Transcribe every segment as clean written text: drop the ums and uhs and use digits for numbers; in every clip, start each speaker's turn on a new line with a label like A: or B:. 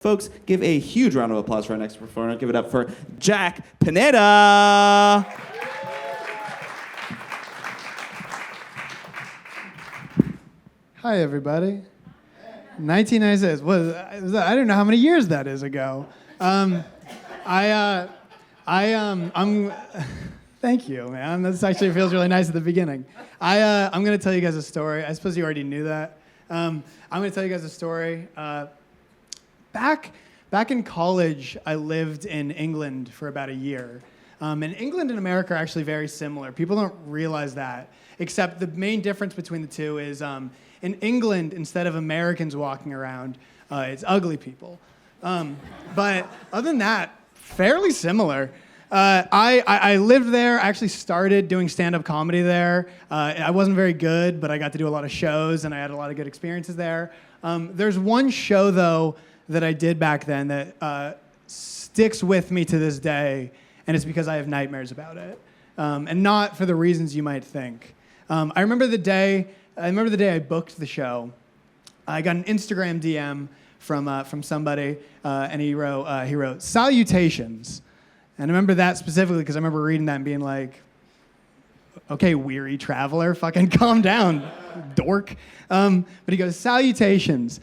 A: Folks, give a huge round of applause for our next performer. Give it up for Jack Pineda.
B: Hi, everybody. 1996. I don't know how many years that is ago. I'm. Thank you, man. This actually feels really nice at the beginning. I'm gonna tell you guys a story. I suppose you already knew that. I'm gonna tell you guys a story. Back in college, I lived in England for about a year. And England and America are actually very similar. People don't realize that, except the main difference between the two is in England, instead of Americans walking around, it's ugly people. But other than that, fairly similar. I lived there. I actually started doing stand-up comedy there. I wasn't very good, but I got to do a lot of shows, and I had a lot of good experiences there. There's one show, though, that I did back then that sticks with me to this day, and it's because I have nightmares about it, and not for the reasons you might think. I remember the day I booked the show. I got an Instagram DM from somebody, and he wrote salutations, and I remember that specifically because I remember reading that and being like, okay, weary traveler, fucking calm down, dork. But he goes, salutations.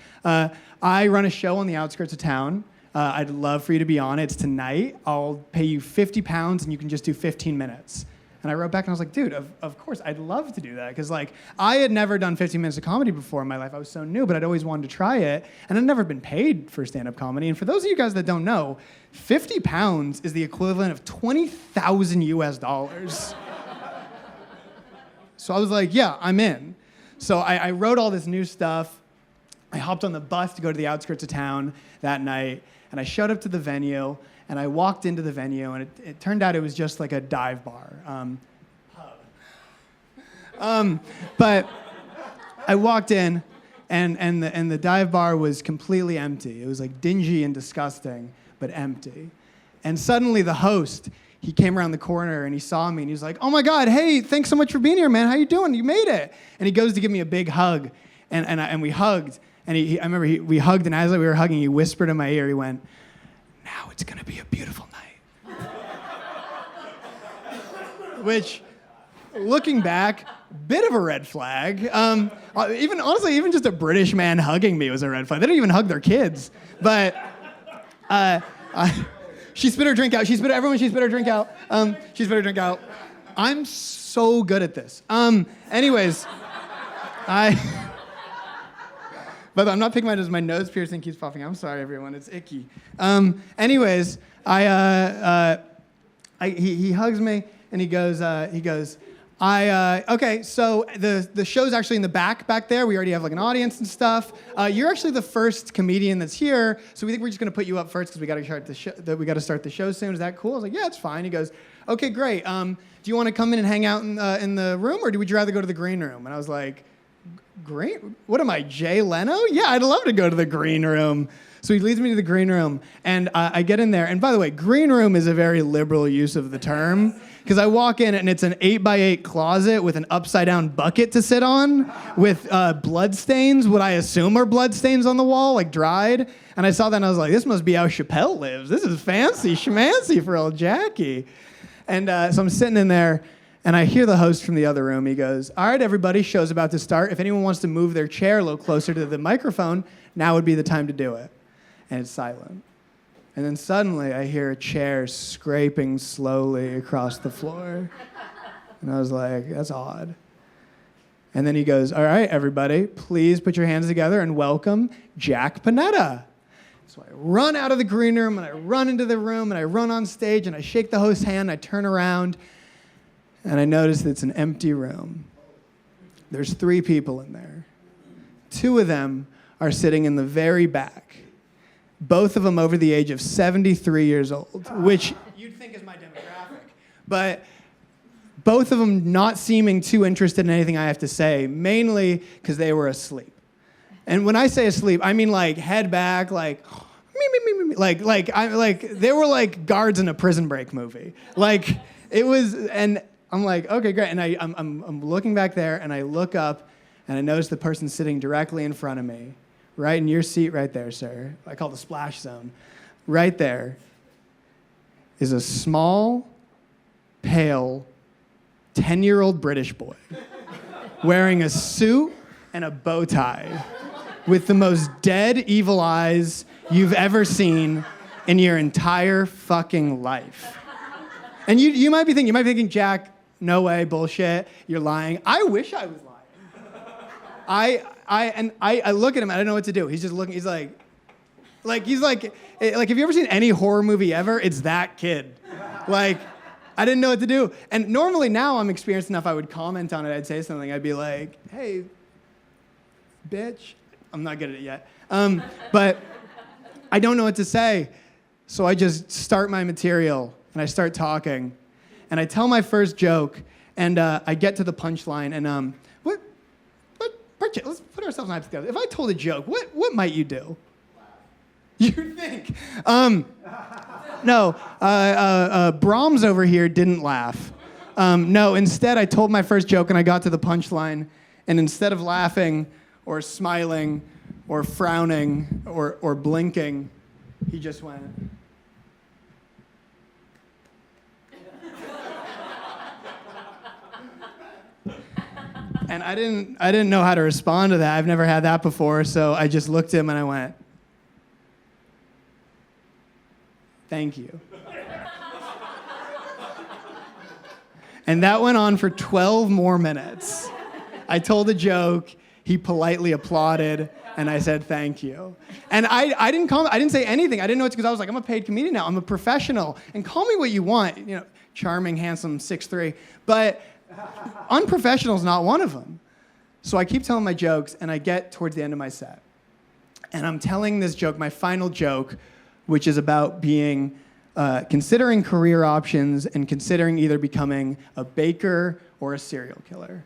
B: I run a show on the outskirts of town. I'd love for you to be on it. It's tonight. I'll pay you £50 and you can just do 15 minutes. And I wrote back and I was like, dude, of course, I'd love to do that. Because like, I had never done 15 minutes of comedy before in my life. I was so new, but I'd always wanted to try it. And I'd never been paid for stand-up comedy. And for those of you guys that don't know, £50 is the equivalent of $20,000 US. So I was like, yeah, I'm in. So I wrote all this new stuff. I hopped on the bus to go to the outskirts of town that night, and I showed up to the venue, and I walked into the venue, and it turned out it was just like a dive bar. But I walked in, and the dive bar was completely empty. It was like dingy and disgusting, but empty. And suddenly the host, he came around the corner and he saw me and he was like, oh my God, hey, thanks so much for being here, man. How you doing? You made it. And he goes to give me a big hug, and we hugged. And I remember we hugged, and as we were hugging, he whispered in my ear, he went, now it's gonna be a beautiful night. Which, looking back, bit of a red flag. Even just a British man hugging me was a red flag. They don't even hug their kids. But she spit her drink out. She spit her drink out. She spit her drink out. I'm so good at this. Anyways, but I'm not picking my nose piercing keeps popping. I'm sorry, everyone. It's icky. Anyways, he hugs me and he goes, okay, so the show's actually in the back there. We already have like an audience and stuff. You're actually the first comedian that's here, so we think we're just gonna put you up first because we gotta start the show soon. Is that cool? I was like, yeah, it's fine. He goes, okay, great. Do you want to come in and hang out in the room, or would you rather go to the green room? And I was like, green? What am I, Jay Leno? Yeah, I'd love to go to the green room. So he leads me to the green room, and I get in there. And by the way, green room is a very liberal use of the term, because I walk in and it's an 8x8 closet with an upside-down bucket to sit on with blood stains, what I assume are blood stains on the wall, like dried. And I saw that and I was like, this must be how Chappelle lives. This is fancy schmancy for old Jackie. And so I'm sitting in there, and I hear the host from the other room. He goes, all right, everybody, show's about to start. If anyone wants to move their chair a little closer to the microphone, now would be the time to do it. And it's silent. And then suddenly I hear a chair scraping slowly across the floor. And I was like, that's odd. And then he goes, all right, everybody, please put your hands together and welcome Jack Pineda. So I run out of the green room, and I run into the room, and I run on stage, and I shake the host's hand, and I turn around, and I notice that it's an empty room. There's 3 people in there. 2 of them are sitting in the very back. Both of them over the age of 73 years old, which you'd think is my demographic. But both of them not seeming too interested in anything I have to say, mainly because they were asleep. And when I say asleep, I mean like head back, like me, like they were like guards in a Prison Break movie. Like it was, and I'm like, okay, great. And I'm looking back there, and I look up, and I notice the person sitting directly in front of me right in your seat right there, sir. I call the splash zone. Right there is a small, pale, 10-year-old British boy wearing a suit and a bow tie with the most dead, evil eyes you've ever seen in your entire fucking life. And you might be thinking, Jack, no way, bullshit, you're lying. I wish I was lying. I look at him, I don't know what to do. He's just looking, he's like, have you ever seen any horror movie ever? It's that kid. Like, I didn't know what to do. And normally now I'm experienced enough, I would comment on it, I'd say something, I'd be like, hey, bitch. I'm not good at it yet. But I don't know what to say. So I just start my material and I start talking. And I tell my first joke and I get to the punchline and let's put ourselves in eyes together. If I told a joke, what might you do? You think? No, Brahms over here didn't laugh. No, instead I told my first joke and I got to the punchline, and instead of laughing or smiling or frowning or blinking, he just went. And I didn't know how to respond to that. I've never had that before, so I just looked at him and I went, thank you. And that went on for 12 more minutes. I told a joke, he politely applauded, and I said thank you. And I didn't say anything. I didn't know it's because I was like, I'm a paid comedian now. I'm a professional. And call me what you want. You know, charming, handsome, 6'3". But unprofessional is not one of them. So I keep telling my jokes, and I get towards the end of my set. And I'm telling this joke, my final joke, which is about being, considering career options and considering either becoming a baker or a serial killer.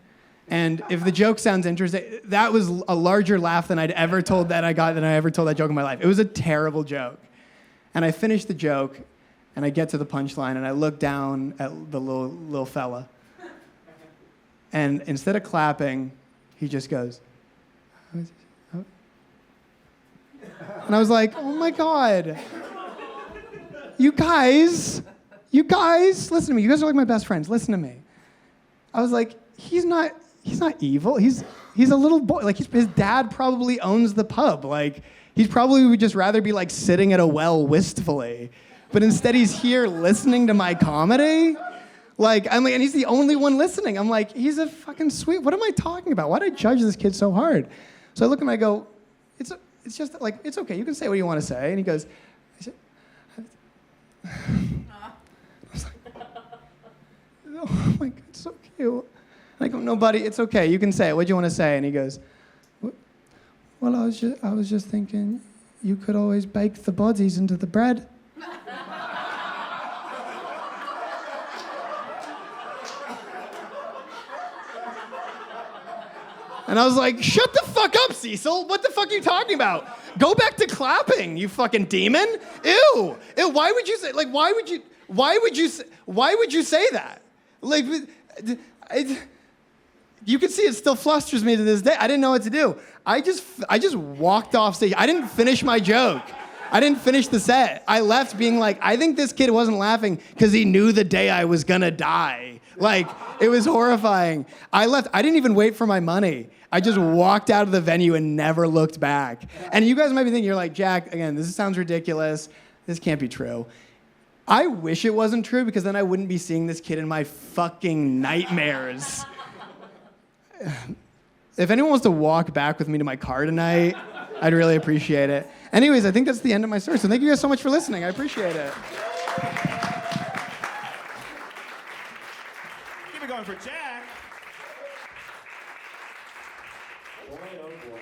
B: And if the joke sounds interesting, that was a larger laugh than I'd ever told that I got than I ever told that joke in my life. It was a terrible joke. And I finish the joke, and I get to the punchline, and I look down at the little fella. And instead of clapping, he just goes, and I was like, oh my God. You guys, listen to me. You guys are like my best friends. Listen to me. I was like, he's not evil. He's a little boy. Like his dad probably owns the pub. Like he probably would just rather be like sitting at a well wistfully. But instead he's here listening to my comedy. Like, I'm like, and he's the only one listening. I'm like, he's a fucking sweet. What am I talking about? Why did I judge this kid so hard? So I look at him and I go, it's just like, it's okay. You can say what you want to say. And he goes, I was like, oh my God, it's so cute. And I go, no, buddy, it's okay. You can say it. What do you want to say? And he goes, well, I was just thinking you could always bake the bodies into the bread. And I was like, shut the fuck up, Cecil. What the fuck are you talking about? Go back to clapping, you fucking demon. Ew. Why would you say that? Like, you can see it still flusters me to this day. I didn't know what to do. I just walked off stage. I didn't finish my joke. I didn't finish the set. I left being like, I think this kid wasn't laughing because he knew the day I was gonna die. Like, it was horrifying. I left. I didn't even wait for my money. I just walked out of the venue and never looked back. And you guys might be thinking, you're like, Jack, again, this sounds ridiculous. This can't be true. I wish it wasn't true because then I wouldn't be seeing this kid in my fucking nightmares. If anyone wants to walk back with me to my car tonight, I'd really appreciate it. Anyways, I think that's the end of my story. So thank you guys so much for listening. I appreciate it.
A: Keep it going for Jack. Boy, oh boy.